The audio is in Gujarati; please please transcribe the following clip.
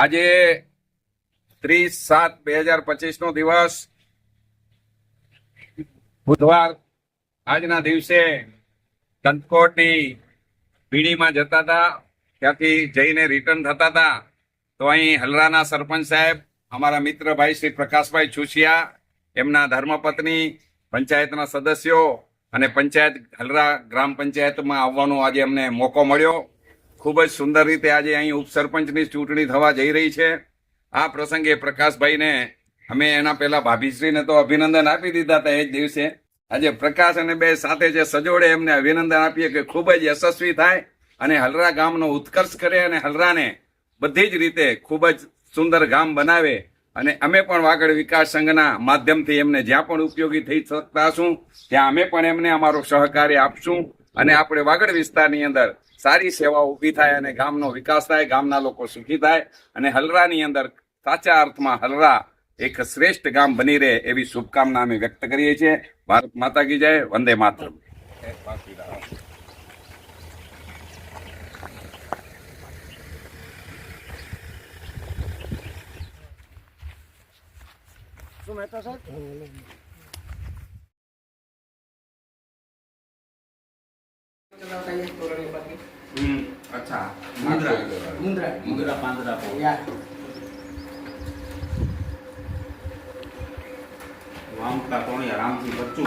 આજે 30/7/2025 નો દિવસ બુધવાર. આજના દિવસે કંથકોટની બીડીમાં જતા હતા, ત્યાંથી જઈને રિટર્ન થતા હતા તો અહીં હલરાના સરપંચ સાહેબ, અમારા મિત્ર ભાઈ શ્રી પ્રકાશભાઈ છુસિયા, એમના ધર્મપત્ની, પંચાયતના સદસ્યો અને પંચાયત હલરા ગ્રામ પંચાયતમાં આવવાનો આજે અમને મોકો મળ્યો. ખૂબ જ સુંદર રીતે આજે અહીં ઉપસરપંચની ચૂંટણી થવા જઈ રહી છે. આ પ્રસંગે પ્રકાશભાઈને અમે એના પહેલા ભાભીશ્રીને તો અભિનંદન આપી દીધા હતા એ જ દિવસે. આજે પ્રકાશ અને બે સાથે જે સજોડે એમને અભિનંદન આપીએ કે ખૂબ જ યશસ્વી થાય અને હલરા ગામનો ઉત્કર્ષ કરે અને હલરાને બધી જ રીતે ખૂબ જ સુંદર ગામ બનાવે. અને અમે પણ વાગડ વિકાસ સંઘના માધ્યમથી એમને જ્યાં પણ ઉપયોગી થઈ શકતા હશું ત્યાં અમે પણ એમને અમારો સહકાર્ય આપશું અને આપણે વાગડ વિસ્તારની અંદર સારી સેવાઓ ઊભી થાય અને ગામનો વિકાસ થાય, ગામના લોકો સુખી થાય અને હલરાની અંદર સાચા અર્થમાં હલરા એક શ્રેષ્ઠ ગામ બની રહે એવી શુભકામના અમે વ્યક્ત કરીએ છીએ. ભારત માતા કી જય, વંદે માતરમ. अच्छा, मुंद्रा पांद्रा वाम का कोणी आराम થી बच्चू